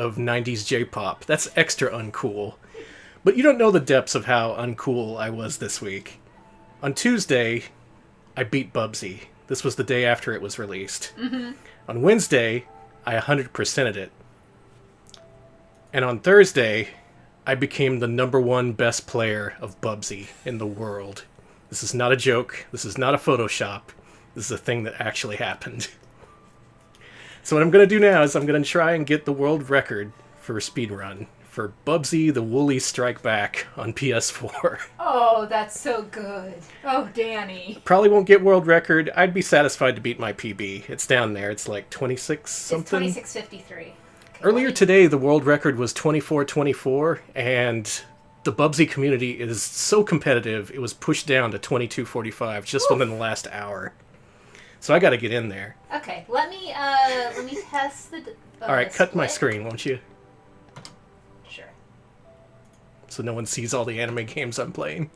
of 90s J-pop. That's extra uncool. But you don't know the depths of how uncool I was this week. On Tuesday, I beat Bubsy. This was the day after it was released. Mm-hmm. On Wednesday, I 100%ed it. And on Thursday, I became the #1 best player of Bubsy in the world. This is not a joke. This is not a Photoshop. This is a thing that actually happened. So what I'm going to do now is I'm going to try and get the world record for a speedrun for Bubsy the Woolies Strike Back on PS4. Oh, that's so good. Oh, Danny. Probably won't get world record. I'd be satisfied to beat my PB. It's down there. It's like 26 something. It's 26:53. Okay, Earlier today, the world record was 24:24, and the Bubsy community is so competitive, it was pushed down to 22:45 just within the last hour. So I got to get in there. Okay, let me test the. All right, cut my screen, won't you? Sure. So no one sees all the anime games I'm playing.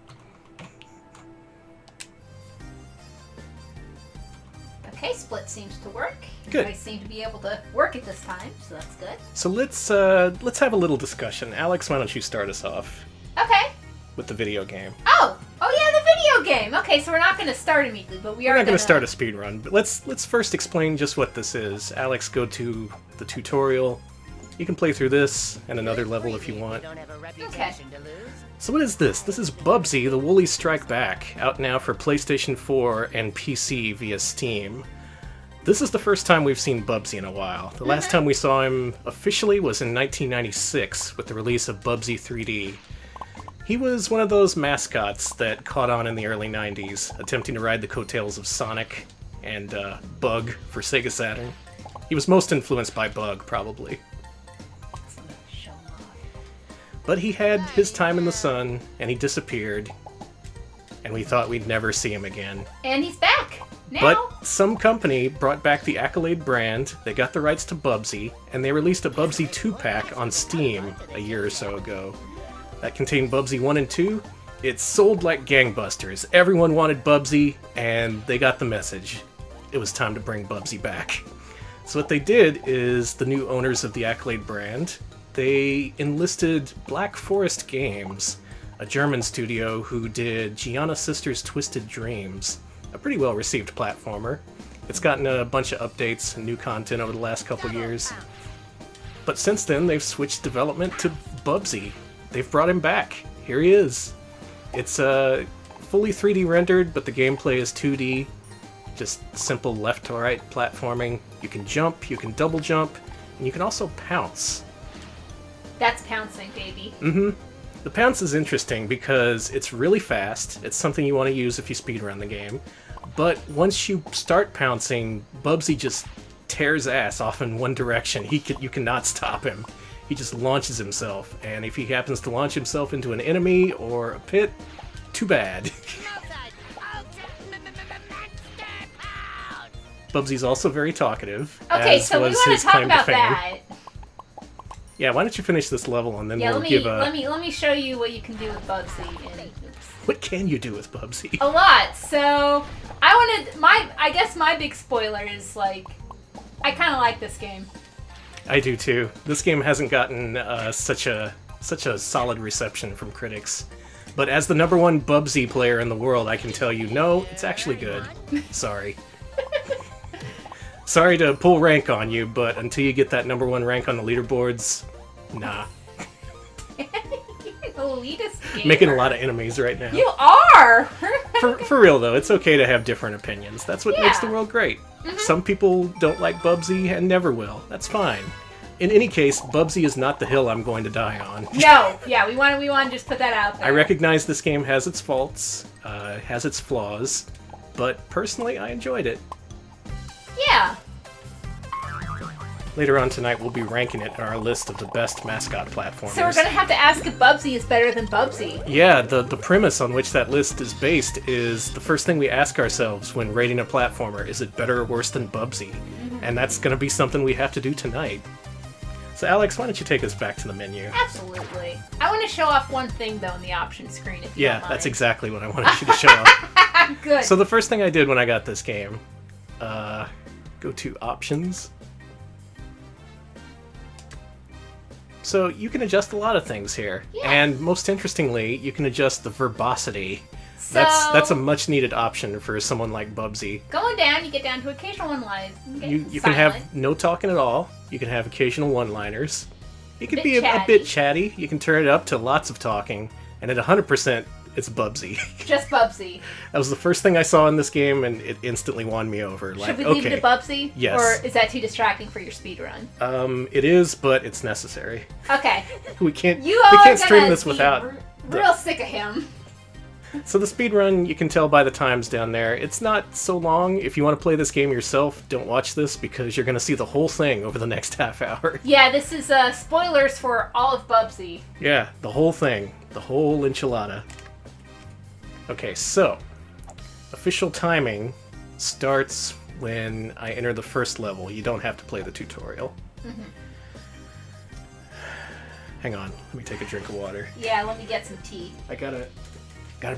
Okay, split seems to work. Good. I seem to be able to work it this time, so that's good. So let's have a little discussion. Alex, why don't you start us off Okay. with the video game? Oh yeah, the video game. Okay, so we're not going to start immediately, but We're not going to start a speed run, but let's first explain just what this is. Alex, go to the tutorial. You can play through this and another level if you want. Okay. So what is this? This is Bubsy the Woolies Strike Back, out now for PlayStation 4 and PC via Steam. This is the first time we've seen Bubsy in a while. The last time we saw him officially was in 1996 with the release of Bubsy 3D. He was one of those mascots that caught on in the early 90s, attempting to ride the coattails of Sonic and Bug for Sega Saturn. He was most influenced by Bug, probably. But he had his time in the sun, and he disappeared, and we thought we'd never see him again. And he's back now. But some company brought back the Accolade brand, they got the rights to Bubsy, and they released a Bubsy 2-pack on Steam a year or so ago. That contained Bubsy 1 and 2. It sold like gangbusters. Everyone wanted Bubsy, and they got the message. It was time to bring Bubsy back. So what they did is, the new owners of the Accolade brand, they enlisted Black Forest Games, a German studio who did Gianna Sisters Twisted Dreams, a pretty well-received platformer. It's gotten a bunch of updates and new content over the last couple years. But since then, they've switched development to Bubsy. They've brought him back. Here he is. It's fully 3D rendered, but the gameplay is 2D. Just simple left-to-right platforming. You can jump, you can double jump, and you can also pounce. That's pouncing, baby. Mm-hmm. The pounce is interesting because it's really fast. It's something you want to use if you speedrun the game. But once you start pouncing, Bubsy just tears ass off in one direction. You cannot stop him. He just launches himself, and if he happens to launch himself into an enemy or a pit, too bad. Bubsy's also very talkative. Okay, so we want to talk about that. Yeah, why don't you finish this level and then we'll let me show you what you can do with Bubsy. What can you do with Bubsy? A lot. So I guess my big spoiler is like, I kind of like this game. I do too. This game hasn't gotten such a solid reception from critics. But as the #1 Bubsy player in the world, I can tell you, no, it's actually good. Sorry. Sorry to pull rank on you, but until you get that #1 rank on the leaderboards, nah. Elitist gamer. Making a lot of enemies right now. You are! For real though, it's okay to have different opinions. That's what makes the world great. Mm-hmm. Some people don't like Bubsy and never will. That's fine. In any case, Bubsy is not the hill I'm going to die on. No, yeah, we want to just put that out there. I recognize this game has its faults, has its flaws, but personally I enjoyed it. Yeah. Later on tonight, we'll be ranking it in our list of the best mascot platformers. So we're going to have to ask if Bubsy is better than Bubsy. Yeah, the premise on which that list is based is the first thing we ask ourselves when rating a platformer, is it better or worse than Bubsy? Mm-hmm. And that's going to be something we have to do tonight. So Alex, why don't you take us back to the menu? Absolutely. I want to show off one thing, though, on the options screen, if you don't mind. That's exactly what I wanted you to show off. Good. So the first thing I did when I got this game, go to options. So you can adjust a lot of things here. Yeah. And most interestingly, you can adjust the verbosity. So, That's a much needed option for someone like Bubsy. Going down, you get down to occasional one-liners. You can have no talking at all. You can have occasional one-liners. You can be a chatty. bit chatty. You can turn it up to lots of talking. And at 100%, it's Bubsy. Just Bubsy. That was the first thing I saw in this game, and it instantly won me over. Should we leave it to Bubsy? Yes. Or is that too distracting for your speedrun? It is, but it's necessary. Okay. We can't You stream this without... real sick of him. So the speedrun, you can tell by the times down there, it's not so long. If you want to play this game yourself, don't watch this because you're going to see the whole thing over the next half hour. Yeah, this is spoilers for all of Bubsy. Yeah, the whole thing. The whole enchilada. Okay, so official timing starts when I enter the first level. You don't have to play the tutorial. Mm-hmm. Hang on, let me take a drink of water. Yeah, let me get some tea. I gotta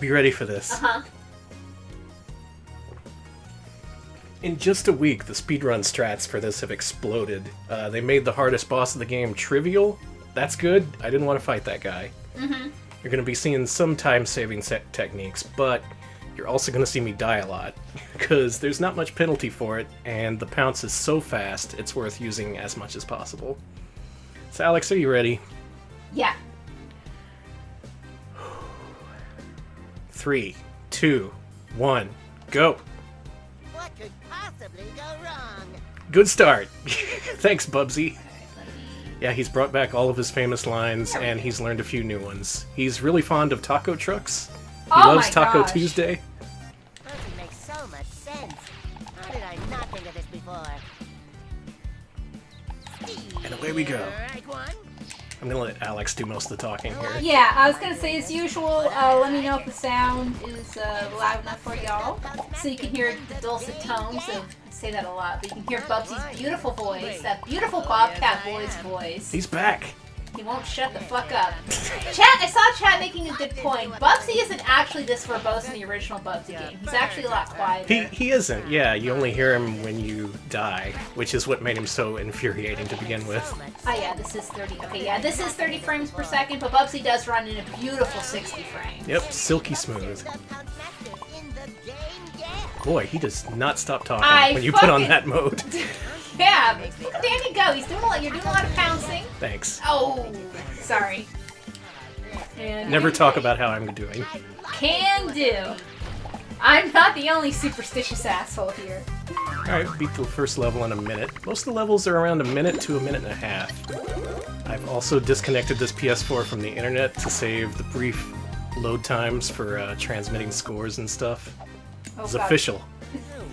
be ready for this. Uh-huh. In just a week, the speedrun strats for this have exploded. They made the hardest boss of the game trivial. That's good. I didn't want to fight that guy. Mm-hmm. You're going to be seeing some time-saving techniques, but you're also going to see me die a lot, because there's not much penalty for it, and the pounce is so fast, it's worth using as much as possible. So Alex, are you ready? Yeah. 3, 2, 1, go! What could possibly go wrong? Good start! Thanks, Bubsy. Yeah, he's brought back all of his famous lines, and he's learned a few new ones. He's really fond of taco trucks. He loves Taco gosh. Tuesday. Doesn't make so much sense. How did I not think of this before? And away we go. Right one. I'm gonna let Alex do most of the talking here. Yeah, I was gonna say as usual, let me know if the sound is loud enough for y'all, so you can hear the dulcet tones of, I say that a lot, but you can hear Bubsy's beautiful voice, that beautiful Bobcat Boy's voice. He's back! He won't shut the fuck up. Chat, I saw Chat making a good point. Bubsy isn't actually this verbose in the original Bubsy game. He's actually a lot quieter. He isn't, yeah, you only hear him when you die, which is what made him so infuriating to begin with. Oh yeah, this is 30. Okay, yeah, this is 30 frames per second, but Bubsy does run in a beautiful 60 frames. Yep, silky smooth. Boy, he does not stop talking when you put on that mode. Yeah, there you go. You're doing a lot of pouncing. Thanks. Oh, sorry. And Never talk about how I'm doing. Can do. I'm not the only superstitious asshole here. Alright, beat the first level in a minute. Most of the levels are around a minute to a minute and a half. I've also disconnected this PS4 from the internet to save the brief load times for transmitting scores and stuff. Oh, It's God. official.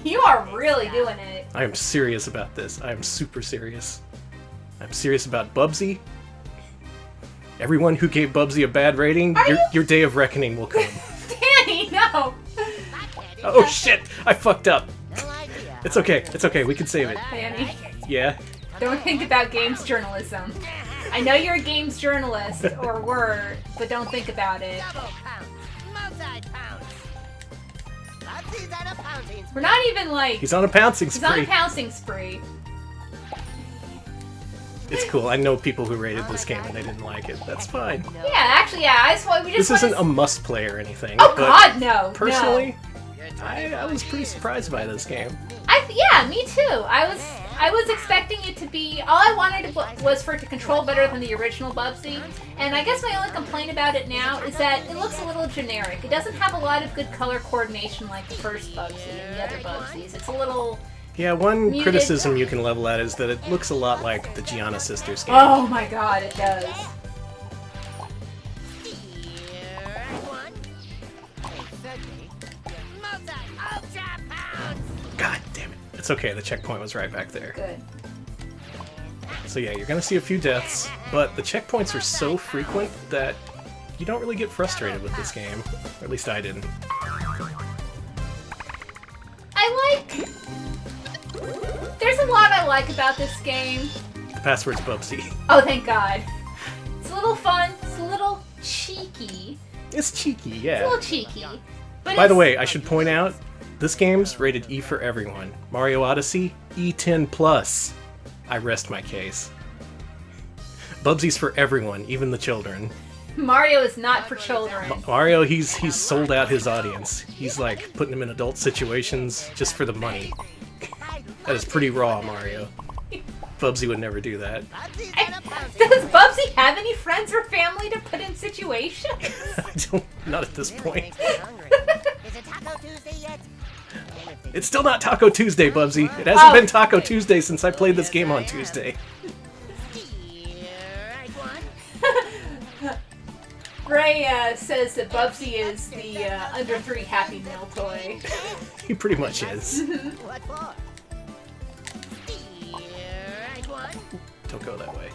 You are really doing it. I am serious about this. I am super serious. I'm serious about Bubsy. Everyone who gave Bubsy a bad rating, your day of reckoning will come. Danny, no. Oh shit! I fucked up. It's okay. It's okay. We can save it. Danny, Yeah. don't think about games journalism. I know you're a games journalist, or were, but don't think about it. We're not even like... He's on a pouncing He's on a spree. pouncing spree. It's cool. I know people who rated this game and they didn't like it. That's fine. Yeah, actually, yeah. We just This wanna isn't a must play or anything. Oh but God, no. Personally, I was pretty surprised by this game. Yeah, me too. I was expecting it to be. All I wanted was for it to control better than the original Bubsy. And I guess my only complaint about it now is that it looks a little generic. It doesn't have a lot of good color coordination like the first Bubsy and the other Bubsies. It's a little. Yeah, one Muted. criticism you can level at is that it looks a lot like the Gianna Sisters game. Oh my God, it does. God damn it. It's okay, the checkpoint was right back there. Good. So yeah, you're gonna see a few deaths, but the checkpoints are so frequent that you don't really get frustrated with this game. Or at least I didn't. There's a lot I like about this game. The password's Bubsy. Oh, thank God. It's a little fun. It's a little cheeky. It's cheeky, It's a yeah. little cheeky. But By the it's- way, I should point out, this game's rated E for everyone. Mario Odyssey, E10+. I rest my case. Bubsy's for everyone, even the children. Mario is not for children. Mario, he's sold out his audience. He's like putting them in adult situations just for the money. That is pretty raw, Mario. Bubsy would never do that. Does Bubsy have any friends or family to put in situations? I don't, not at this point. Is it Taco Tuesday yet? It's still not Taco Tuesday, Bubsy. It hasn't been Taco Tuesday since I played this game on Tuesday. Ray says that Bubsy is the under 3 Happy Meal toy. He pretty much is. What for? Right one. Don't go that way.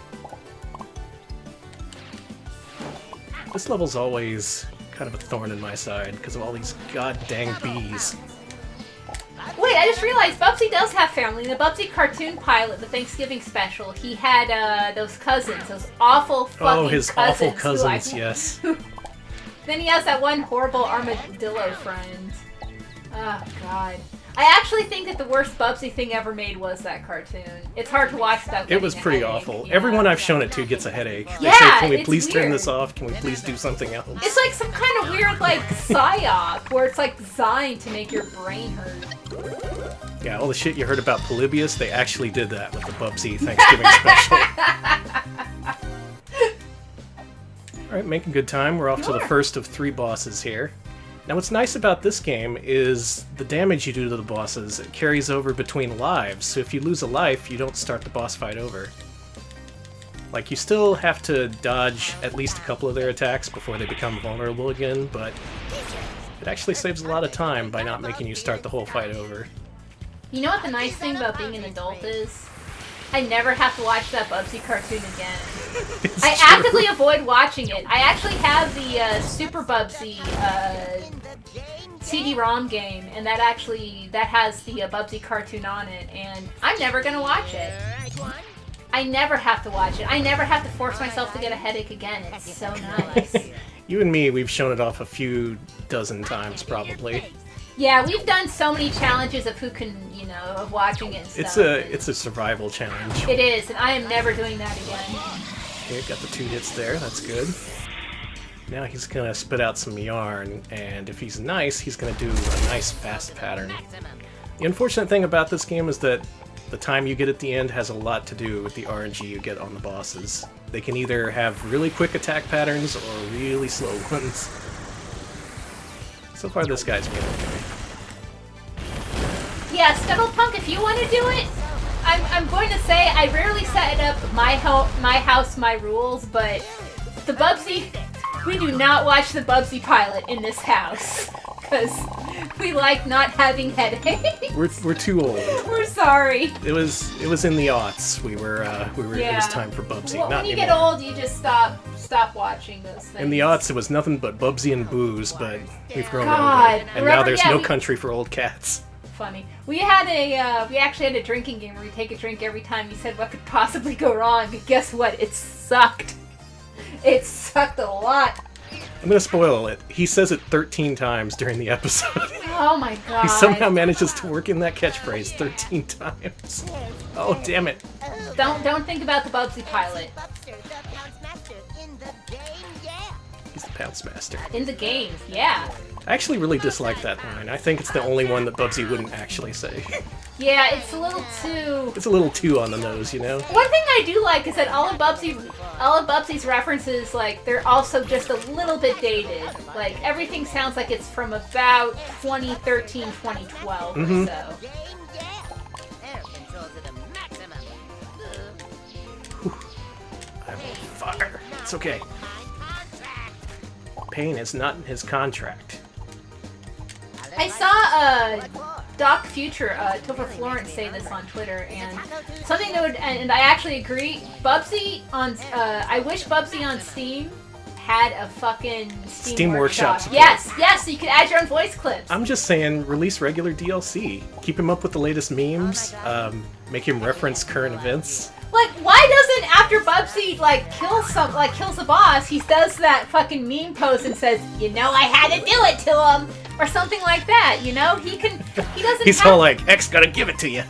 This level's always kind of a thorn in my side because of all these god dang bees. Wait, I just realized Bubsy does have family. In the Bubsy cartoon pilot, the Thanksgiving special, he had those cousins, those awful fucking cousins. Oh, his awful cousins, who yes. Then he has that one horrible armadillo friend. Oh, God. I actually think that the worst Bubsy thing ever made was that cartoon. It's hard to watch without getting It was a pretty headache, awful. you know? Everyone I've shown it to gets a headache. They Yeah, say, can we it's please turn weird. this off? Can we please do something else? It's like some kind of weird, like, psyop, where it's, like, designed to make your brain hurt. Yeah, all the shit you heard about Polybius, they actually did that with the Bubsy Thanksgiving special. Alright, making good time. We're off to the first of 3 bosses here. Now what's nice about this game is the damage you do to the bosses, it carries over between lives, so if you lose a life, you don't start the boss fight over. Like, you still have to dodge at least a couple of their attacks before they become vulnerable again, but it actually saves a lot of time by not making you start the whole fight over. You know what the nice thing about being an adult is? I never have to watch that Bubsy cartoon again. I actively avoid watching it. I actually have the Super Bubsy CD-ROM game, and that has the Bubsy cartoon on it, and I'm never gonna watch it. I never have to watch it. I never have to force myself to get a headache again. It's so nice. You and me, we've shown it off a few dozen times, probably. Yeah, we've done so many challenges of who can, you know, of watching it and stuff. It's a survival challenge. It is, and I am never doing that again. Okay, got the 2 hits there, that's good. Now he's gonna spit out some yarn, and if he's nice, he's gonna do a nice fast pattern. The unfortunate thing about this game is that the time you get at the end has a lot to do with the RNG you get on the bosses. They can either have really quick attack patterns or really slow ones. So far this guy's been okay. Yeah, Scuttlepunk, if you want to do it, I'm going to say I rarely set up my house, my rules, but the Bubsy, we do not watch the Bubsy pilot in this house because we like not having headaches. We're too old. We're sorry. It was in the aughts. We were Yeah. It was time for Bubsy. Well, not when you anymore. get old, you just stop watching those things. In the aughts, it was nothing but Bubsy and booze, but we've grown God, older, and now remember- there's yeah, no we- country for old cats. Funny. We actually had a drinking game where we take a drink every time you said what could possibly go wrong. And guess what? It sucked. It sucked a lot. I'm gonna spoil it. He says it 13 times during the episode. Oh my god. He somehow manages to work in that catchphrase 13 times. Oh, damn it. Don't think about the Bubsy pilot. Bubster, the Pounce Master in the game, yeah. He's the Pounce Master. In the game, yeah. I actually really dislike that line. I think it's the only one that Bubsy wouldn't actually say. Yeah, it's a little too... It's a little too on the nose, you know? One thing I do like is that all of Bubsy's references, like, they're also just a little bit dated. Like, everything sounds like it's from about 2013, 2012 or so. Game, yeah. Air control to the maximum. I'm on fire. It's okay. Contract. Pain is not in his contract. I saw Doc Future, Topher Florence say this on Twitter, and something that would, and I actually agree. Bubsy on, I wish Bubsy on Steam had a fucking Steam Workshop support. Yes, so you could add your own voice clips. I'm just saying, release regular DLC. Keep him up with the latest memes. Make him reference current events. Like, why doesn't after Bubsy kills the boss, he does that fucking meme post and says, you know, I had to do it to him, or something like that. You know, he doesn't. He's all like, X gotta give it to you.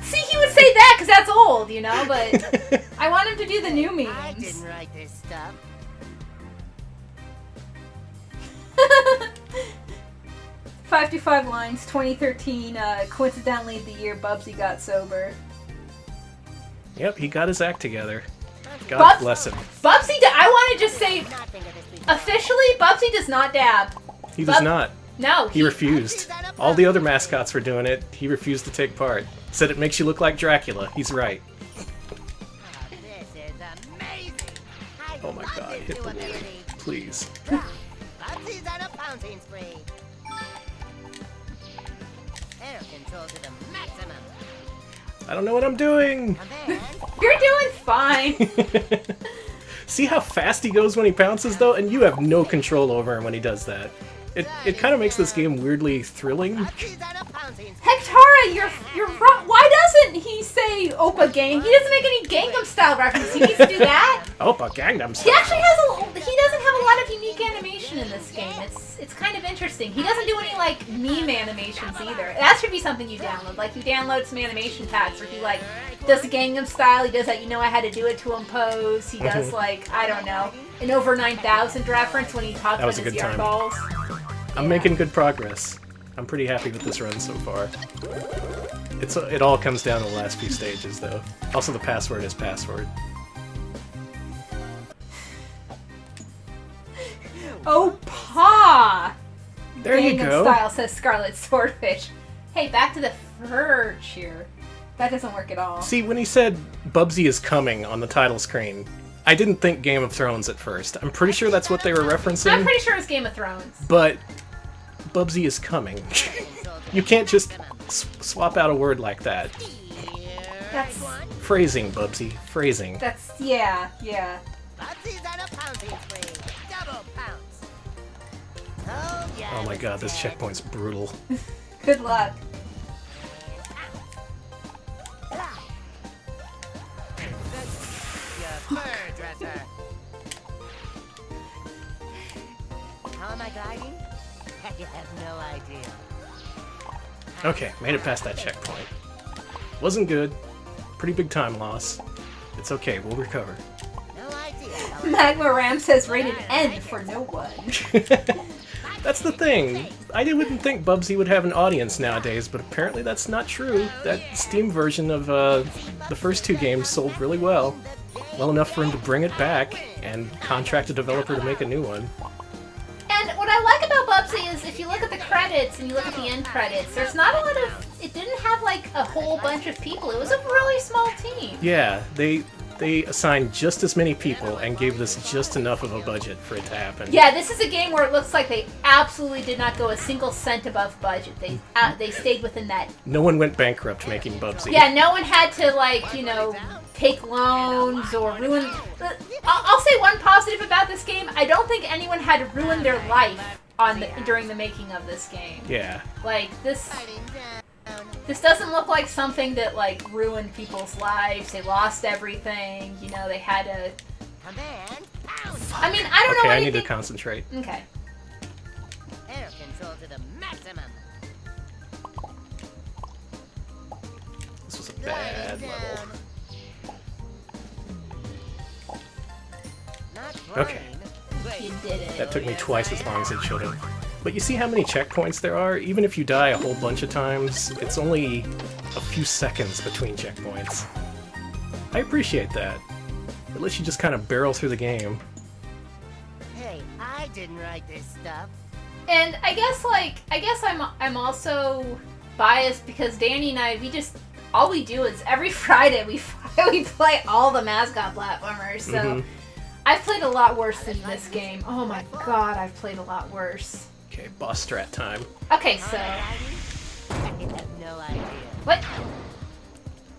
See, he would even say that because that's old, you know, but I want him to do the new memes. I didn't write this stuff. 525 lines, 2013, coincidentally the year Bubsy got sober. Yep, he got his act together. God bless him. Bubsy, I want to just say, officially, Bubsy does not dab. He does not. No. He refused. All the other mascots were doing it. He refused to take part. Said it makes you look like Dracula. He's right. This is amazing. Oh my god, hit the wall. Please. Bubsy's on a pouncing spree. Air control to the maximum. I don't know what I'm doing! You're doing fine. See how fast he goes when he pounces, though? And you have no control over him when he does that. It kind of makes this game weirdly thrilling. Bubsy's on a pouncing spree. Hectara, you're wrong. Why doesn't he say Oppa Gang? He doesn't make any Gangnam Style references. He needs to do that. Oppa Gangnam He Style. actually has he doesn't have a lot of unique animation in this game. It's kind of interesting. He doesn't do any like meme animations either. That should be something you download. Like you download some animation packs where he like does the Gangnam Style. He does that. You know I had to do it to him pose. He does like I don't know an over 9,000 reference when he talks about his yard balls. I'm making good progress. I'm pretty happy with this run so far. It all comes down to the last few stages, though. Also, the password is password. Oh, Pa! There you go. Style says Scarlet Swordfish. Hey, back to the fur cheer. That doesn't work at all. See, when he said Bubsy is coming on the title screen, I didn't think Game of Thrones at first. I'm pretty sure that's what they were referencing. I'm pretty sure it's Game of Thrones. But Bubsy is coming. You can't just swap out a word like that. That's Phrasing, Bubsy. Phrasing. That's yeah. Bubsy's on a pouncing spree. Double pounce. Oh, yeah. Oh my god, this checkpoint's brutal. Good luck. Your fur dresser. How am I gliding? You have no idea. Okay, made it past that checkpoint. Wasn't good. Pretty big time loss. It's okay, we'll recover. No idea. Magma Ram says rated N for no one. That's the thing. I wouldn't think Bubsy would have an audience nowadays, but apparently that's not true. That Steam version of the first two games sold really well. Well enough for him to bring it back and contract a developer to make a new one. And what I like about Bubsy is if you look at the credits and you look at the end credits, there's not a lot of... It didn't have like a whole bunch of people. It was a really small team. Yeah, they assigned just as many people and gave this just enough of a budget for it to happen. Yeah, this is a game where it looks like they absolutely did not go a single cent above budget. They stayed within that. No one went bankrupt making Bubsy. Yeah, no one had to like, you know, take loans or ruin... I'll say one positive about this game. I don't think anyone had to ruin their life during the making of this game. Yeah. Like, this doesn't look like something that, like, ruined people's lives. They lost everything. You know, they had to... Command pounce. I mean, I don't know Okay, I anything... need to concentrate. Okay. Air control to the maximum. This was a bad Gliding level. down. Not Okay. flying. You did it. That took me twice as long as it should have. But you see how many checkpoints there are? Even if you die a whole bunch of times, it's only a few seconds between checkpoints. I appreciate that. It lets you just kind of barrel through the game. Hey, I didn't write this stuff. And I guess I'm also biased because Danny and I, all we do is every Friday we play all the Mascot platformers. So I've played a lot worse than this game. Oh my god, I've played a lot worse. Okay, boss strat time. Okay, so I have no idea. what?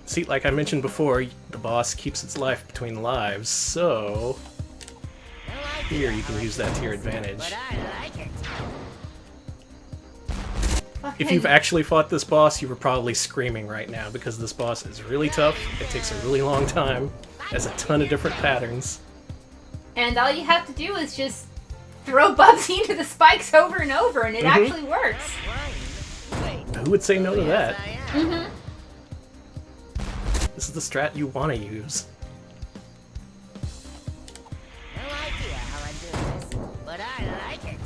See, like I mentioned before, the boss keeps its life between lives, so here you can use that to your advantage. But I like it. If you've actually fought this boss, you were probably screaming right now because this boss is really tough, it takes a really long time, has a ton of different patterns. And all you have to do is just throw Bubsy into the spikes over and over, and it actually works. Flying. Wait. Who would say no to that? I am. This is the strat you want to use. No idea how I'm doing this, but I like it.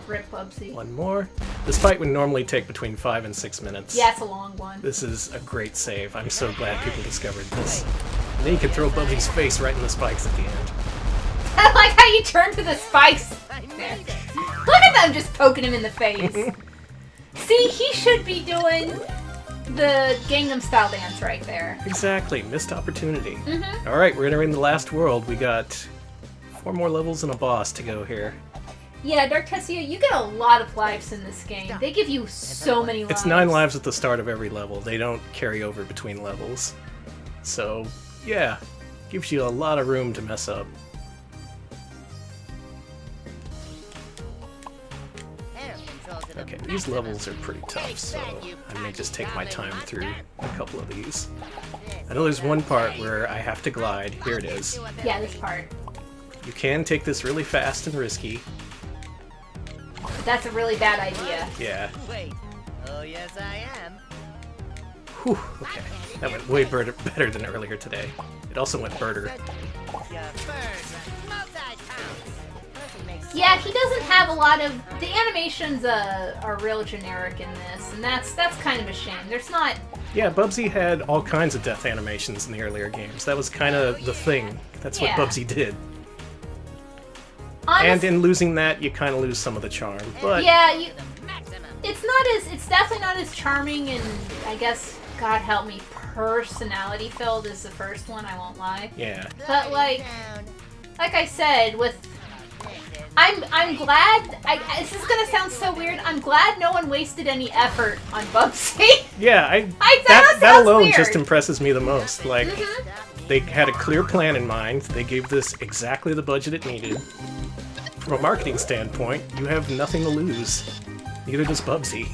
Rip Bubsy. One more. This fight would normally take between 5 and 6 minutes. Yeah, it's a long one. This is a great save. I'm so glad people discovered this. And then you can throw Bubsy's face right in the spikes at the end. I like how you turn to the spikes. I There. made it. Look at them just poking him in the face. See, he should be doing the Gangnam Style dance right there. Exactly. Missed opportunity. Mm-hmm. Alright, we're entering the last world. We got 4 more levels and a boss to go here. Yeah, Dark Tessia, you get a lot of lives in this game. They give you so many lives. It's 9 lives at the start of every level. They don't carry over between levels. So, yeah. Gives you a lot of room to mess up. Okay, these levels are pretty tough, so I may just take my time through a couple of these. I know there's one part where I have to glide. Here it is. Yeah, this part. You can take this really fast and risky. But that's a really bad idea. Yeah. Wait. Oh, yes, I am. Whew, okay. That went way better than earlier today. It also went birder. Your bird multi-pounds. Doesn't make sense. Yeah, he doesn't have a lot of... The animations are real generic in this, and that's kind of a shame. There's not... Yeah, Bubsy had all kinds of death animations in the earlier games. That was kind of the thing. That's what Yeah. Bubsy did. Honest- And in losing that, you kind of lose some of the charm. But Yeah, you... Maximum. It's definitely not as charming and, I guess, God help me, personality filled as the first one, I won't lie. yeah. But, like Down. I said, with... I'm glad... this is gonna sound so weird. I'm glad no one wasted any effort on Bubsy. Yeah, that that sounds alone weird. just impresses me the most. Like, Mhm. they had a clear plan in mind. They gave this exactly the budget it needed. From a marketing standpoint, you have nothing to lose. Neither does Bubsy.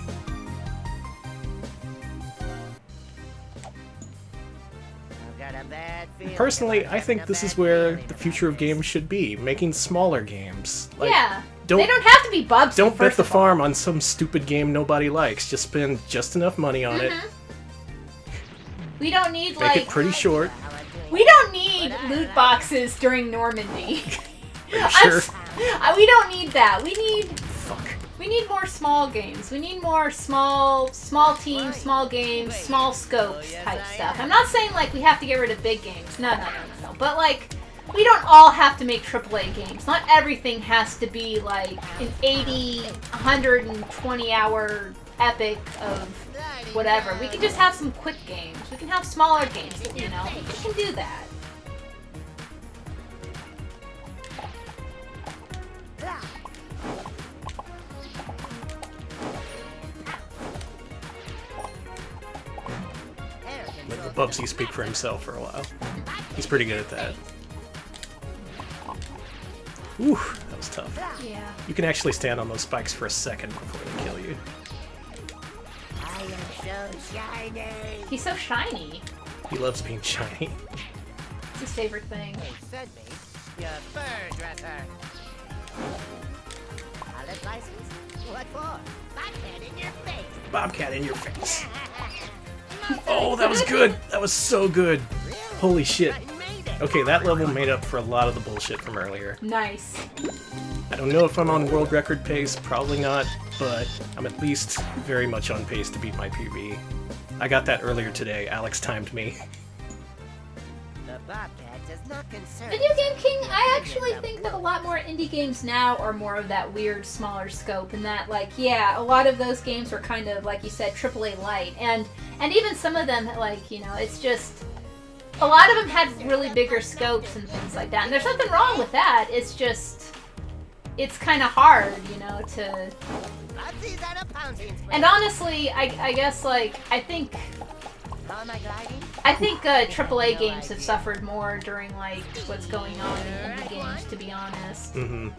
I've got a bad feeling Personally, about I think a this is bad where feeling the future of games should be, making smaller games. Like, Yeah. don't- They don't have to be Bubsy, Don't bet first the of all. farm on some stupid game nobody likes. Just spend just enough money on it. Mhm. We don't need, Make like... it pretty short. how I'm doing. We don't need loot boxes during Normandy. Are you sure? We don't need that. We Fuck. need more small games. We need more small teams, small games, small scopes type stuff. I'm not saying like we have to get rid of big games. No. But like we don't all have to make AAA games. Not everything has to be like an 80, 120 hour epic of whatever. We can just have some quick games. We can have smaller games, you know. We can do that. Let the Bubsy speak for himself for a while. He's pretty good at that. Ooh, that was tough. Yeah. You can actually stand on those spikes for a second before they kill you. I am so shiny. He's so shiny. He loves being shiny. It's his favorite thing. Hey, send me your fur dresser. Pilot license? What for? Bobcat in your face. Bobcat in your face. Oh, that was good. That was so good. Holy shit. I made it. Okay, that level made up for a lot of the bullshit from earlier. Nice. I don't know if I'm on world record pace, probably not, but I'm at least very much on pace to beat my PB. I got that earlier today. Alex timed me. The Bobcat does not concern. Video Game King, I actually think that a lot more indie games now are more of that weird, smaller scope, and that, like, yeah, a lot of those games were kind of, like you said, AAA light, and even some of them, like, you know, it's just, a lot of them had really bigger scopes and things like that, and there's nothing wrong with that, it's just, it's kind of hard, you know, to, Bobsy's on a pouncing spree. and honestly, I guess, like, I think How am I gliding? AAA games have suffered more during, like, what's going on in indie games, to be honest. Mm-hmm.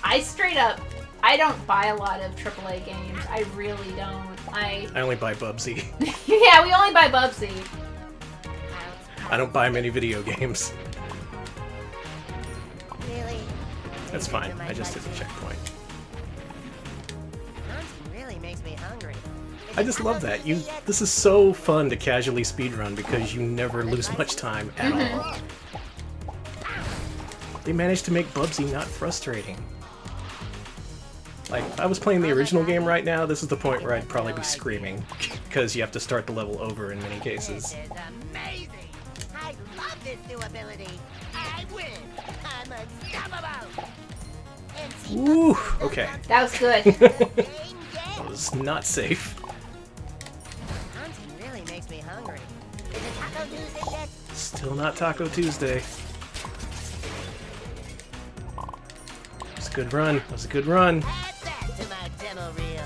I straight up, I don't buy a lot of AAA games. I really don't. I only buy Bubsy. Yeah, we only buy Bubsy. I don't buy many video games. Really? That's fine. I just hit the checkpoint. Pouncing really makes me hungry. It's I just love that. This is so fun to casually speedrun because you never lose much time at all. They managed to make Bubsy not frustrating. Like, if I was playing the original game right now, this is the point where I'd probably be screaming, because you have to start the level over in many cases. This is amazing! I love this new ability! I win! I'm unstoppable! Ooh, okay. That was good. That was not safe. Hunting really makes me hungry. Is it Taco Tuesday yet? Still not Taco Tuesday. It was a good run. It was a good run. Add that to my demo reel.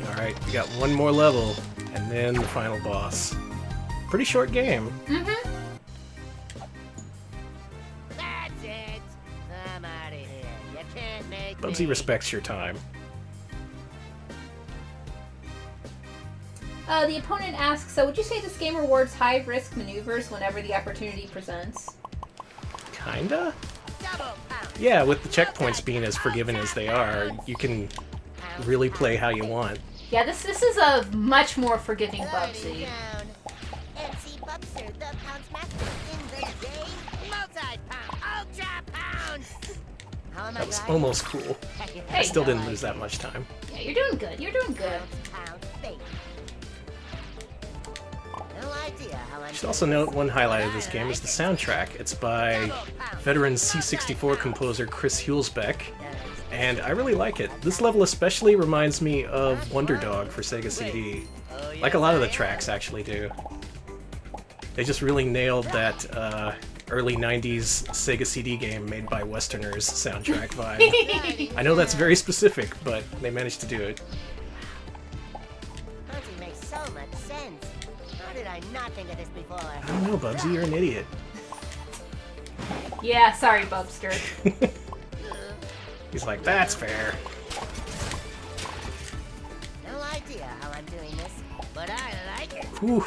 Alright, we got one more level, and then the final boss. Pretty short game. Mm-hmm. That's it. I'm out of here. You can't make Bubsy me. respects your time. The opponent asks, so would you say this game rewards high-risk maneuvers whenever the opportunity presents? Kinda? Double pound. Yeah, with the checkpoints being as forgiving as they are, you can really play how you want. Yeah, this is a much more forgiving Bubsy. Down. MC Bubster, the pounds master in the game. Multi-pound, ultra pounds. How am That I was driving? almost cool. I still didn't lose that much time. Yeah, you're doing good. You're doing good. Pound fake. No idea how I'm You should also note one highlight of this game is the soundtrack. It's by veteran C64 composer Chris Hulsbeck, and I really like it. This level especially reminds me of Wonder Dog for Sega CD. Like a lot of the tracks actually do. They just really nailed that early 90s Sega CD game made by Westerners soundtrack vibe. I know that's very specific, but they managed to do it. Hunting makes so much sense. How did I not think of this before? I don't know, Bubsy, you're an idiot. Yeah, sorry, Bubster. He's like, that's fair. No idea how I'm doing this, but I like it. Whew.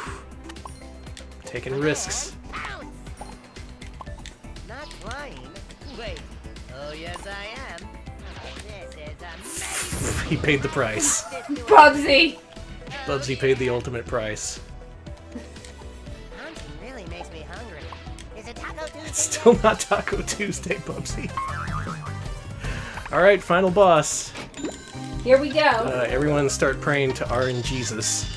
Taking risks. Pounds. Not flying. Wait. Oh yes I am. This is amazing. He paid the price. Bubsy! Bubsy paid the ultimate price. Hunting really makes me hungry. Is it Taco Tuesday? It's still not Taco Tuesday, Bubsy. Alright, final boss. Here we go. Everyone start praying to RNGesus.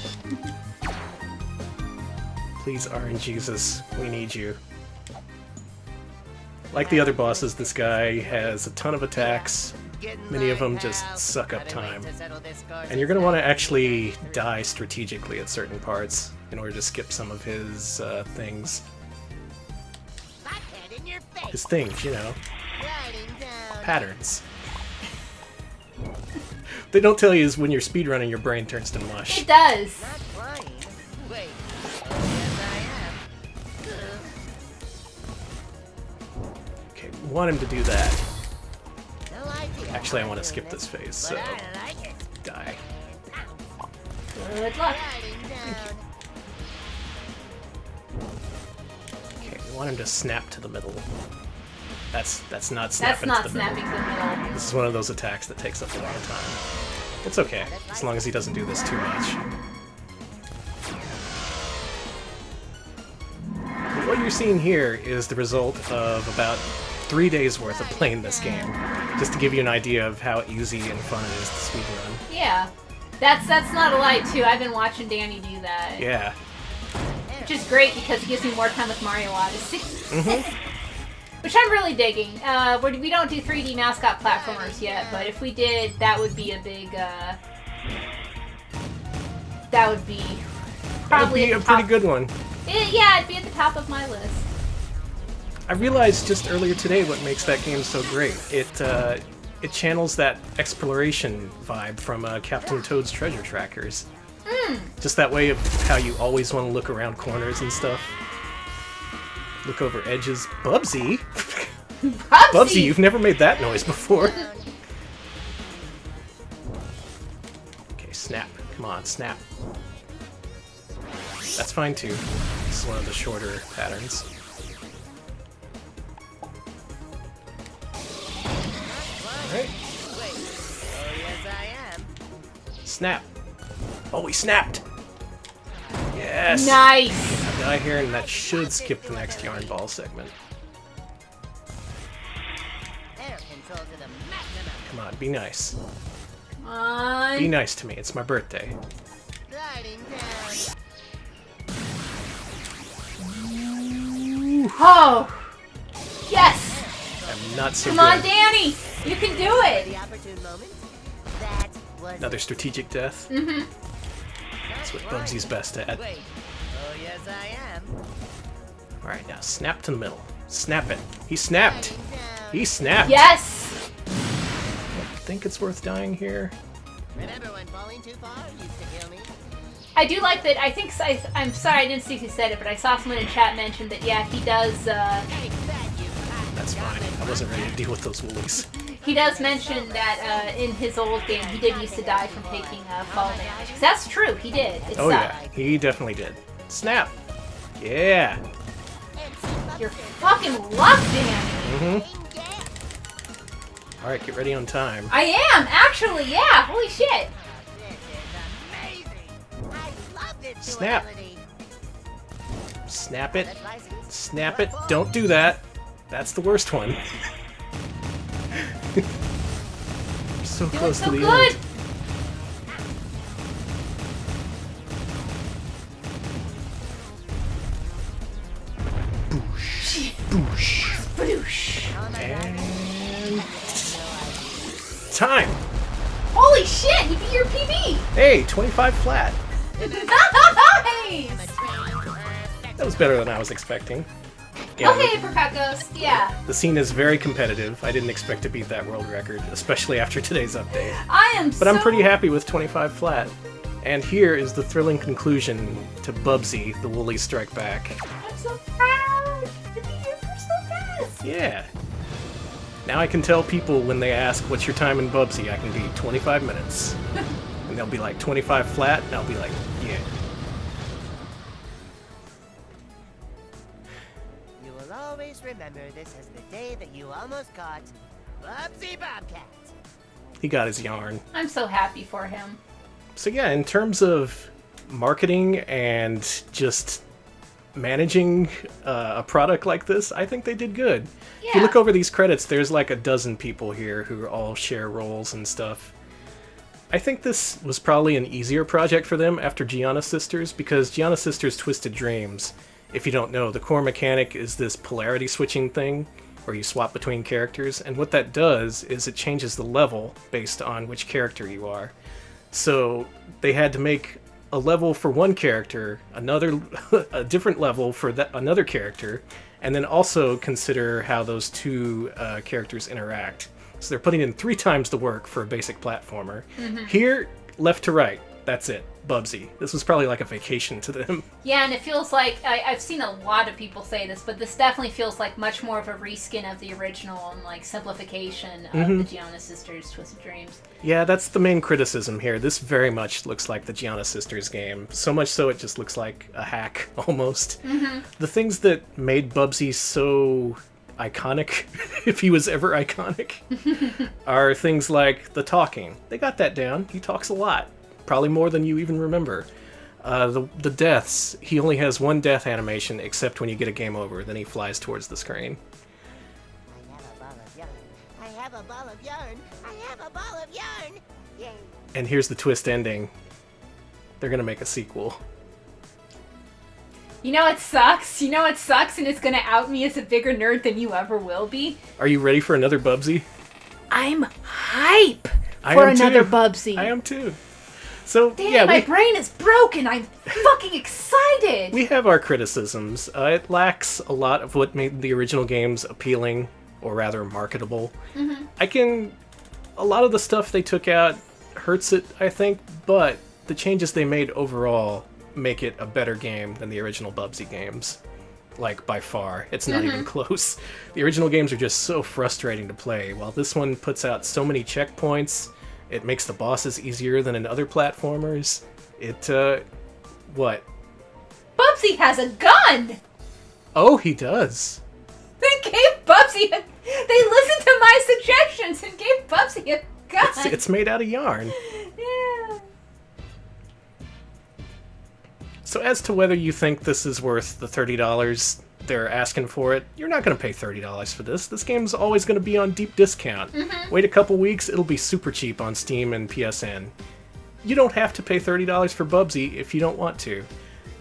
Please, RNGesus, we need you. Like the other bosses, this guy has a ton of attacks. Many of them just suck up time. And you're going to want to actually die strategically at certain parts in order to skip some of his things. Butthead in your face. His things, you know. Writing down. Patterns. They don't tell you is when you're speedrunning, your brain turns to mush. It does. Not flying. Wait. Oh yes Okay, we want him to do that. I am. No idea. Actually, I how want I'm to skip doing this phase, But so I like it. die. Good luck. Writing down. Okay, we want him to snap to the middle. That's not That's snapping not to the middle. snapping to the middle. This is one of those attacks that takes up a lot of time. It's okay, as long as he doesn't do this too much. But what you're seeing here is the result of about 3 days worth of playing this game, just to give you an idea of how easy and fun it is to speedrun. Yeah. That's not a lie, too. I've been watching Danny do that. Yeah. Which is great because it gives me more time with Mario Odyssey. Mm-hmm. Which I'm really digging. We don't do 3D mascot platformers yet, but if we did, that would be a big, that would be probably That'd be a pretty good one. Yeah, it'd be at the top of my list. I realized just earlier today what makes that game so great. It channels that exploration vibe from Captain Toad's Treasure Trackers. Just that way of how you always want to look around corners and stuff. Look over edges. Bubsy? Bubsy, you've never made that noise before. Okay, snap. Come on, snap. That's fine too. This is one of the shorter patterns. Alright. Snap. Oh, he snapped! Yes! Nice! I die here, and that should skip the next yarn ball segment. Air control to the maximum. Come on, be nice. Come on. Be nice to me, it's my birthday. Gliding down. Oh! Yes! I'm not so Come good. on, Danny! You can do The it! opportune moment. That was Another strategic death. Mm-hmm. That's what Bubsy's best at. Wait. Oh yes, I am. Alright, now snap to the middle. Snap it. He snapped! Gliding down. He snapped! Yes! I think it's worth dying here. Remember when falling too far used to kill me? I do like that. I'm sorry I didn't see who said it, but I saw someone in chat mention that, yeah, he does, Take that, you cotton That's fine. goblin. I wasn't ready to deal with those woolies. he does mention that in his old game he did used to die from taking fall damage. 'Cause that's true, he did. It Oh sucked. yeah, he definitely did. Snap! Yeah! You're fucking luck, Danny! Mm-hmm. Alright, get ready on time. I am, actually, yeah! Holy shit! This is amazing. I love this Snap. duality. Snap it. Pilot license? Snap it. Don't do that. That's the worst one. You're so Doing close so to the good! end. Boosh. Boosh. Badoosh. Oh my god. And... time! Holy shit, he beat your PB! Hey, 25 flat. Nice! That was better than I was expecting. Yeah, Okay, Perpecos, yeah. the scene is very competitive. I didn't expect to beat that world record, especially after today's update. I am But I'm pretty happy with 25 flat. And here is the thrilling conclusion to Bubsy, the Woolies Strike Back. I'm so proud! To be here for so fast! Yeah. Now I can tell people when they ask, what's your time in Bubsy, I can be 25 minutes. And they'll be like, 25 flat? And I'll be like, yeah. You will always remember this as the day that you almost caught Bubsy Bobcat. He got his yarn. I'm so happy for him. So yeah, in terms of marketing and just managing a product like this, I think they did good. If you Yeah. look over these credits, there's like a dozen people here who all share roles and stuff. I think this was probably an easier project for them after Gianna Sisters, because Gianna Sisters Twisted Dreams, if you don't know, the core mechanic is this polarity switching thing, where you swap between characters, and what that does is it changes the level based on which character you are. So they had to make a level for one character, another a different level for another character, and then also consider how those two characters interact. So they're putting in 3 times the work for a basic platformer. Here, left to right, that's it. Bubsy. This was probably like a vacation to them. Yeah, and it feels like, I've seen a lot of people say this, but this definitely feels like much more of a reskin of the original and like simplification of the Gianna Sisters Twisted Dreams. Yeah, that's the main criticism here. This very much looks like the Gianna Sisters game. So much so it just looks like a hack, almost. The things that made Bubsy so iconic, if he was ever iconic, are things like the talking. They got that down. He talks a lot. Probably more than you even remember. The deaths. He only has one death animation, except when you get a game over. Then he flies towards the screen. I have a ball of yarn. I have a ball of yarn. I have a ball of yarn. Yay. And here's the twist ending. They're gonna make a sequel. You know it sucks? You know it sucks and it's gonna out me as a bigger nerd than you ever will be? Are you ready for another Bubsy? I'm hype I for am another too. Bubsy. I am too. So Damn, yeah, my brain is broken. I'm fucking excited. we have our criticisms. It lacks a lot of what made the original games appealing, or rather marketable. A lot of the stuff they took out hurts it, I think, but the changes they made overall make it a better game than the original Bubsy games. Like, by far. It's not even close. The original games are just so frustrating to play, while this one puts out so many checkpoints. It makes the bosses easier than in other platformers. What? Bubsy has a gun! Oh, he does. They gave Bubsy a... They listened to my. my suggestions and gave Bubsy a gun. It's made out of yarn. Yeah. So as to whether you think this is worth the $30 they're asking for it, you're not going to pay $30 for this. This game's always going to be on deep discount. Wait a couple weeks, it'll be super cheap on Steam and PSN. You don't have to pay $30 for Bubsy if you don't want to.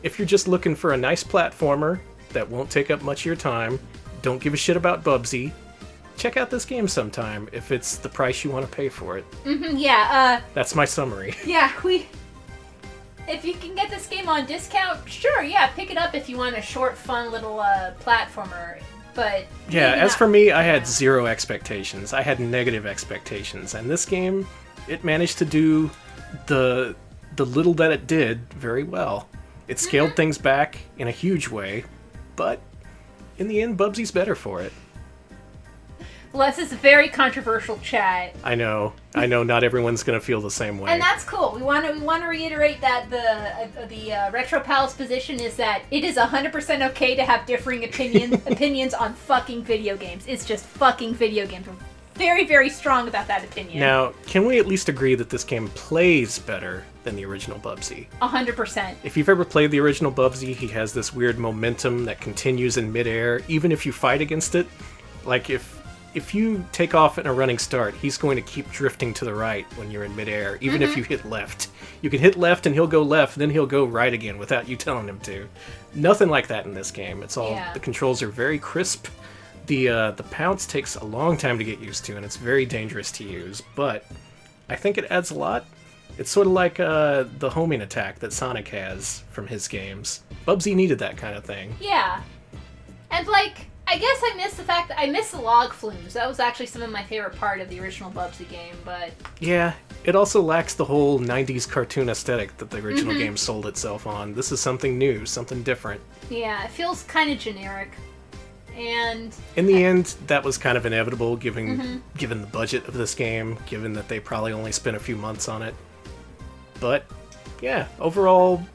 If you're just looking for a nice platformer that won't take up much of your time, don't give a shit about Bubsy, check out this game sometime if it's the price you want to pay for it. That's my summary. Yeah, if you can get this game on discount, sure, yeah, pick it up if you want a short, fun little platformer. But yeah, as for me, I had zero expectations. I had negative expectations, and this game, it managed to do the little that it did very well. It scaled things back in a huge way, but in the end, Bubsy's better for it. Well, this is a very controversial chat. I know. Not everyone's gonna feel the same way. And that's cool. We want to reiterate that the Retro Pals position is that it is 100% okay to have differing opinions on fucking video games. It's just fucking video games. We're very, very strong about that opinion. Now, can we at least agree that this game plays better than the original Bubsy? 100%. If you've ever played the original Bubsy, he has this weird momentum that continues in midair, even if you fight against it. Like, if you take off in a running start, he's going to keep drifting to the right when you're in midair, even if you hit left. You can hit left and he'll go left, then he'll go right again without you telling him to. Nothing like that in this game. It's all, the controls are very crisp. The pounce takes a long time to get used to, and it's very dangerous to use, but I think it adds a lot. It's sort of like the homing attack that Sonic has from his games. Bubsy needed that kind of thing. Yeah. And, like, I guess I miss the fact that I miss the log flumes. That was actually some of my favorite part of the original Bubsy game, but... Yeah, it also lacks the whole 90s cartoon aesthetic that the original game sold itself on. This is something new, something different. Yeah, it feels kind of generic. And... in the end, that was kind of inevitable, given the budget of this game, given that they probably only spent a few months on it. But, yeah, overall,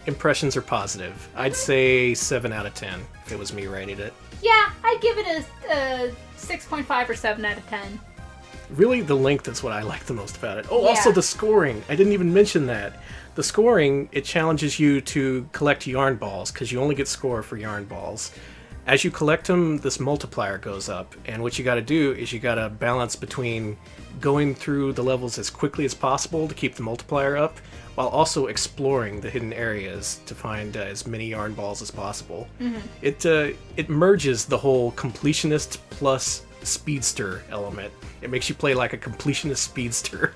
impressions are positive. I'd say 7 out of 10 if it was me rating it. Yeah, I'd give it a 6.5 or 7 out of 10. Really, the length is what I like the most about it. Oh, also the scoring. I didn't even mention that. The scoring, it challenges you to collect yarn balls, because you only get score for yarn balls. As you collect them, this multiplier goes up, and what you gotta do is you gotta balance between going through the levels as quickly as possible to keep the multiplier up, while also exploring the hidden areas to find as many yarn balls as possible. It merges the whole completionist plus speedster element. It makes you play like a completionist speedster.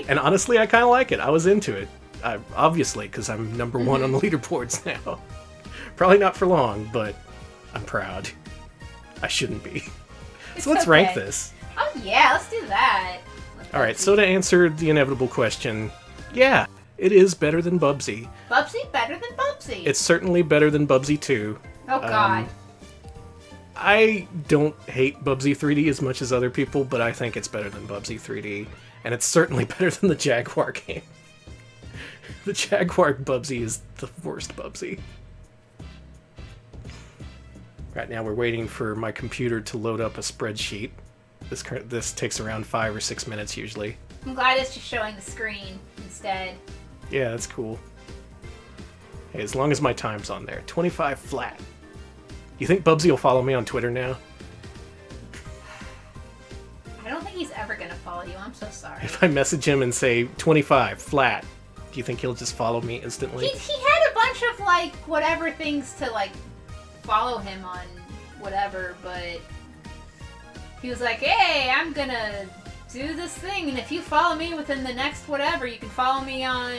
And honestly, I kind of like it. I was into it. Obviously, because I'm number one on the leaderboards now. Probably not for long, but I'm proud. I shouldn't be. So let's rank this. Oh yeah, let's do that. Alright, so to answer the inevitable question, yeah, it is better than Bubsy. Bubsy better than Bubsy. It's certainly better than Bubsy 2. Oh god. I don't hate Bubsy 3D as much as other people, but I think it's better than Bubsy 3D. And it's certainly better than the Jaguar game. The Jaguar Bubsy is the worst Bubsy. Right now we're waiting for my computer to load up a spreadsheet. This takes around 5 or 6 minutes usually. I'm glad it's just showing the screen instead. Yeah, that's cool. Hey, as long as my time's on there. 25 flat. You think Bubsy will follow me on Twitter now? I don't think he's ever gonna follow you. I'm so sorry. If I message him and say 25 flat, do you think he'll just follow me instantly? He had a bunch of, like, whatever things to, like, follow him on whatever, but he was like, hey, I'm gonna do this thing, and if you follow me within the next whatever, you can follow me on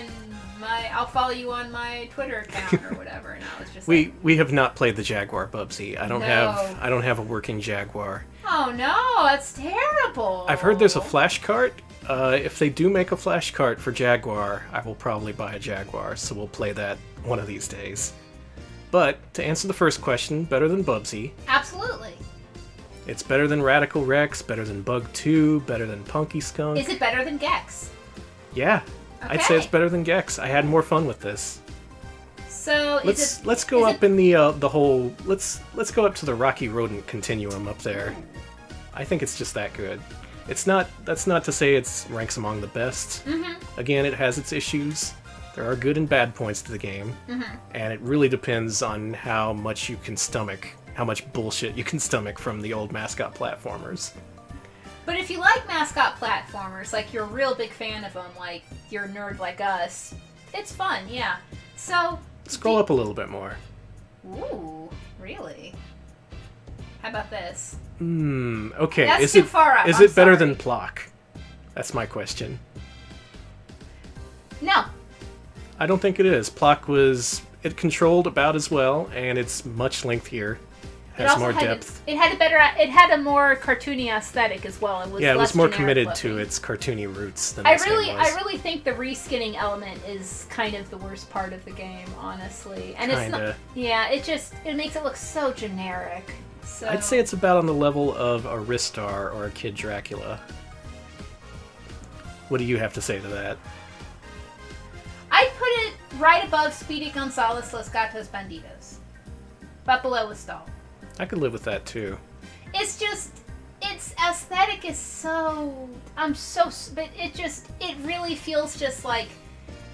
I'll follow you on my Twitter account or whatever. And I was just we have not played the Jaguar Bubsy. I don't have a working Jaguar. Oh no, that's terrible. I've heard there's a flash cart. If they do make a flash cart for Jaguar, I will probably buy a Jaguar, so we'll play that one of these days. But to answer the first question, better than Bubsy. Absolutely. It's better than Radical Rex, better than Bug 2, better than Punky Skunk. Is it better than Gex? Yeah. Okay. I'd say it's better than Gex. I had more fun with this. So let's go up in the whole let's go up to the Rocky Rodent continuum up there. I think it's just that good. That's not to say it's ranks among the best. Again, it has its issues. There are good and bad points to the game, and it really depends on how much you can stomach, how much bullshit you can stomach from the old Mascot platformers. But if you like Mascot platformers, like you're a real big fan of them, like you're a nerd like us, it's fun, yeah. So... Scroll up a little bit more. Ooh, really? How about this? Okay. That's too far up. Is I'm it better sorry. than Plock? That's my question. No. I don't think it is. Plock it controlled about as well, and it's much lengthier. Has more depth. It had a more cartoony aesthetic as well. It was more committed looking. to its cartoony roots than I this game was. really think the reskinning element is kind of the worst part of the game, honestly. And it's not. Yeah, it makes it look so generic. So I'd say it's about on the level of a Ristar or a Kid Dracula. What do you have to say to that? I'd put it right above Speedy Gonzales Los Gatos Bandidos, but below Estelle. I could live with that too. It's just, its aesthetic is so, but it really feels just like,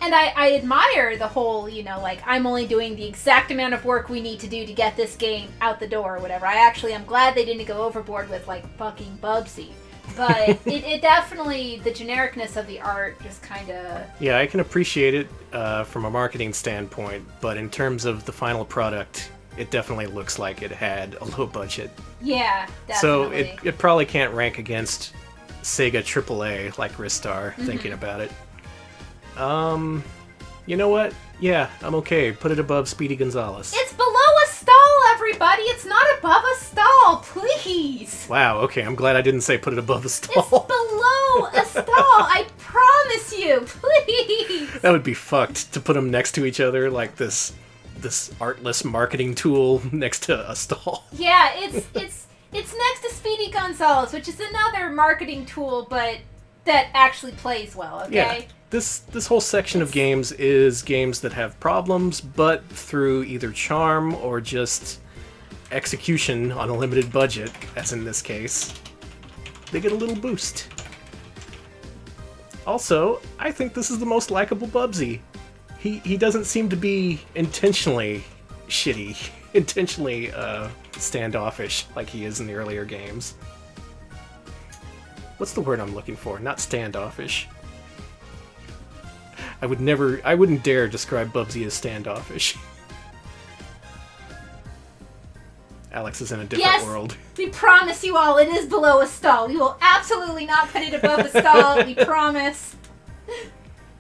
and I admire the whole, like, I'm only doing the exact amount of work we need to do to get this game out the door or whatever. I'm glad they didn't go overboard with, like, fucking Bubsy. But it definitely, the genericness of the art just kind of... Yeah, I can appreciate it from a marketing standpoint, but in terms of the final product... It definitely looks like it had a low budget. Yeah, definitely. So it probably can't rank against Sega AAA like Ristar, thinking about it. You know what? Yeah, I'm okay. Put it above Speedy Gonzales. It's below a stall, everybody! It's not above a stall, please! Wow, okay, I'm glad I didn't say put it above a stall. It's below a stall, I promise you, please! That would be fucked, to put them next to each other like this artless marketing tool next to a stall. Yeah, it's next to Speedy Gonzales, which is another marketing tool, but that actually plays well, okay? Yeah, this whole section of games is games that have problems, but through either charm or just execution on a limited budget, as in this case, they get a little boost. Also, I think this is the most likable Bubsy. He doesn't seem to be intentionally shitty, intentionally standoffish like he is in the earlier games. What's the word I'm looking for? Not standoffish. I wouldn't dare describe Bubsy as standoffish. Alex is in a different world. We promise you all it is below a stall. We will absolutely not put it above a stall, we promise.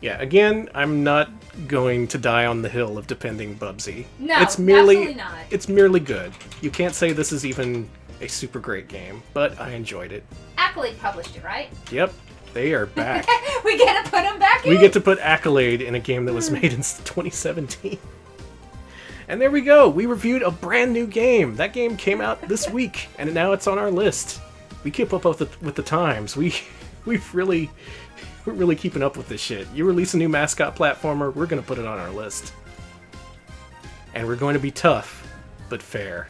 Yeah, again, I'm not going to die on the hill of defending Bubsy. No, absolutely not. It's merely good. You can't say this is even a super great game, but I enjoyed it. Accolade published it, right? Yep, they are back. We get to put them back in? We get to put Accolade in a game that was made in 2017. And there we go, we reviewed a brand new game. That game came out this week, and now it's on our list. We keep up with the times. We're really keeping up with this shit. You release a new Mascot platformer, we're gonna put it on our list. And we're going to be tough, but fair.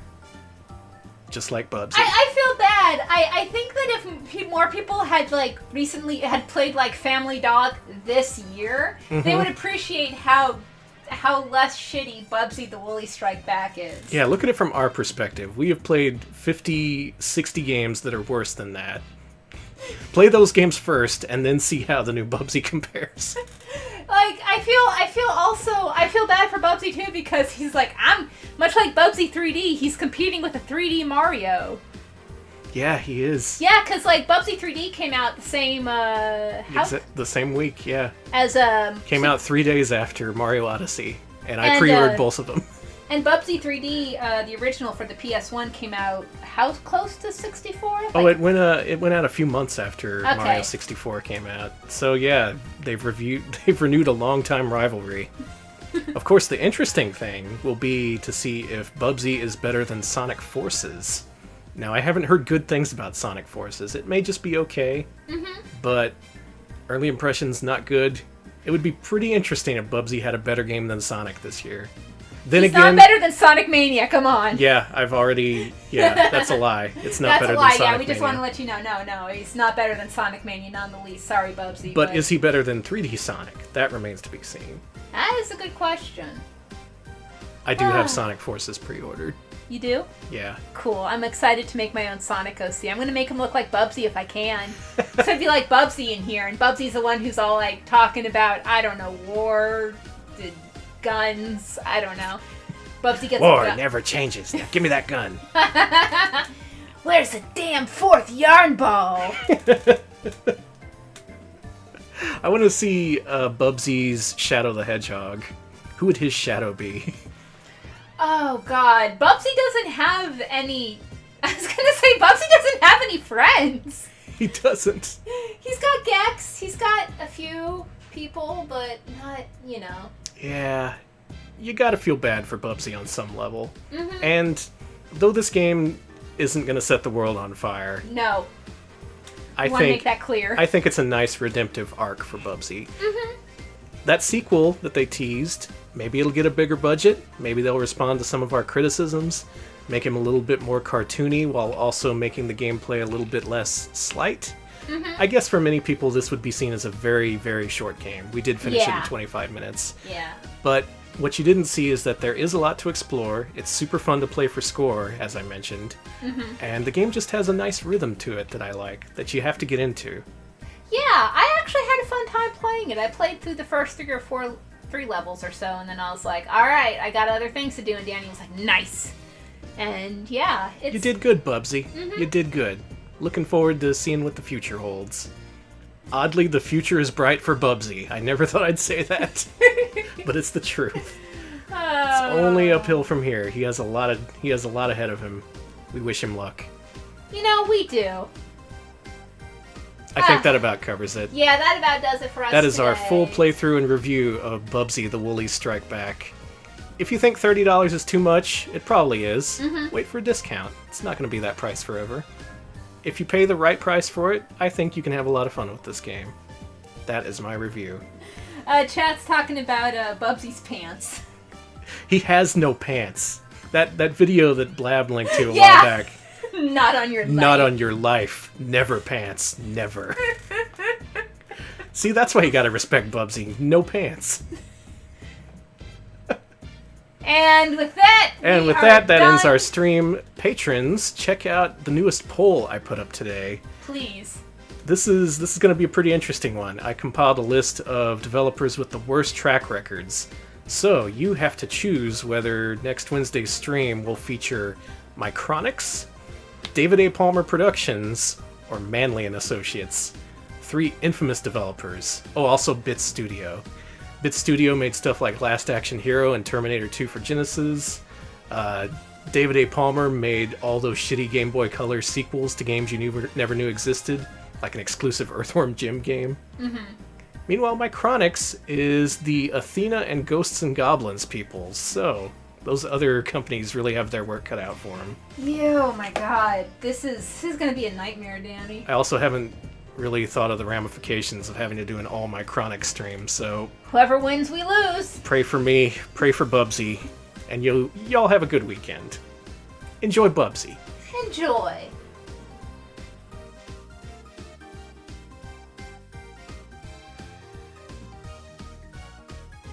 Just like Bubsy. I feel bad. I think that if more people had, recently had played, Family Dog this year, they would appreciate how less shitty Bubsy the Woolies Strike Back is. Yeah, look at it from our perspective. We have played 50, 60 games that are worse than that. Play those games first, and then see how the new Bubsy compares. I feel bad for Bubsy too, because he's I'm much like Bubsy 3D. He's competing with a 3D Mario. Yeah, he is. Yeah, because Bubsy 3D came out the same the same week. Yeah, as came out 3 days after Mario Odyssey, and I pre-ordered both of them. And Bubsy 3D, the original for the PS1, came out how close to 64? Oh, it went out a few months after Mario 64 came out. So yeah, they've renewed a long-time rivalry. Of course, the interesting thing will be to see if Bubsy is better than Sonic Forces. Now, I haven't heard good things about Sonic Forces. It may just be okay, but early impressions not good. It would be pretty interesting if Bubsy had a better game than Sonic this year. Then He's again, not better than Sonic Mania. Come on. yeah, that's a lie. It's not That's better a lie. than Sonic Yeah, we just Mania. want to let you know. No, he's not better than Sonic Mania, not in the least. Sorry, Bubsy. But is he better than 3D Sonic? That remains to be seen. That is a good question. I do have Sonic Forces pre-ordered. You do? Yeah. Cool. I'm excited to make my own Sonic OC. I'm going to make him look like Bubsy if I can. So it'd be like Bubsy in here, and Bubsy's the one who's all like talking about, I don't know, war, guns, I don't know. Bubsy gets War a gun. never changes. Now, give me that gun. Where's the damn fourth yarn ball? I want to see Bubsy's Shadow the Hedgehog. Who would his shadow be? Oh, God. Bubsy doesn't have any... I was going to say, Bubsy doesn't have any friends. He doesn't. He's got Gex. He's got a few people, but not, you know. Yeah. You gotta feel bad for Bubsy on some level. Mm-hmm. And though this game isn't gonna set the world on fire, No. I want to make think that clear. I think it's a nice redemptive arc for Bubsy. Mm-hmm. That sequel that they teased, maybe it'll get a bigger budget. Maybe they'll respond to some of our criticisms, make him a little bit more cartoony while also making the gameplay a little bit less slight. Mm-hmm. I guess for many people this would be seen as a very, very short game. We did finish it Yeah. in 25 minutes. Yeah. But what you didn't see is that there is a lot to explore. It's super fun to play for score, as I mentioned. Mm-hmm. And the game just has a nice rhythm to it that I like, that you have to get into. Yeah, I actually had a fun time playing it. I played through the first three levels or so, and then I was like, alright, I got other things to do, and Danny was like, nice. And yeah, it's... You did good, Bubsy. Mm-hmm. You did good. Looking forward to seeing what the future holds. Oddly, the future is bright for Bubsy. I never thought I'd say that, but it's the truth. It's only uphill from here. He has a lot ahead of him. We wish him luck. You know, we do. I think that about covers it. Yeah, that about does it for us That is our today. full playthrough and review of Bubsy the Woolies Strike Back. If you think $30 is too much, it probably is. Mm-hmm. Wait for a discount. It's not going to be that price forever. If you pay the right price for it, I think you can have a lot of fun with this game. That is my review. Chat's talking about Bubsy's pants. He has no pants. That video that Blab linked to a Yeah. while back. Not on your Not leg. on your life. Never pants. Never. See, that's why you gotta respect Bubsy. No pants. And with that, And we with are that ends done. our stream. Patrons, check out the newest poll I put up today. Please. This is going to be a pretty interesting one. I compiled a list of developers with the worst track records. So you have to choose whether next Wednesday's stream will feature Micronics, David A. Palmer Productions, or Manley and Associates. 3 infamous developers. Oh, also Bit Studio. Bit Studio made stuff like Last Action Hero and Terminator 2 for Genesis. David A. Palmer made all those shitty Game Boy Color sequels to games you never knew existed, like an exclusive Earthworm Jim game. Mm-hmm. Meanwhile, Micronics is the Athena and Ghosts and Goblins people, so those other companies really have their work cut out for them. Oh my god. This is going to be a nightmare, Danny. I also haven't really thought of the ramifications of having to do an all Micronics stream, so Whoever wins, we lose. pray for me, pray for Bubsy, and y'all have a good weekend. Enjoy Bubsy. Enjoy.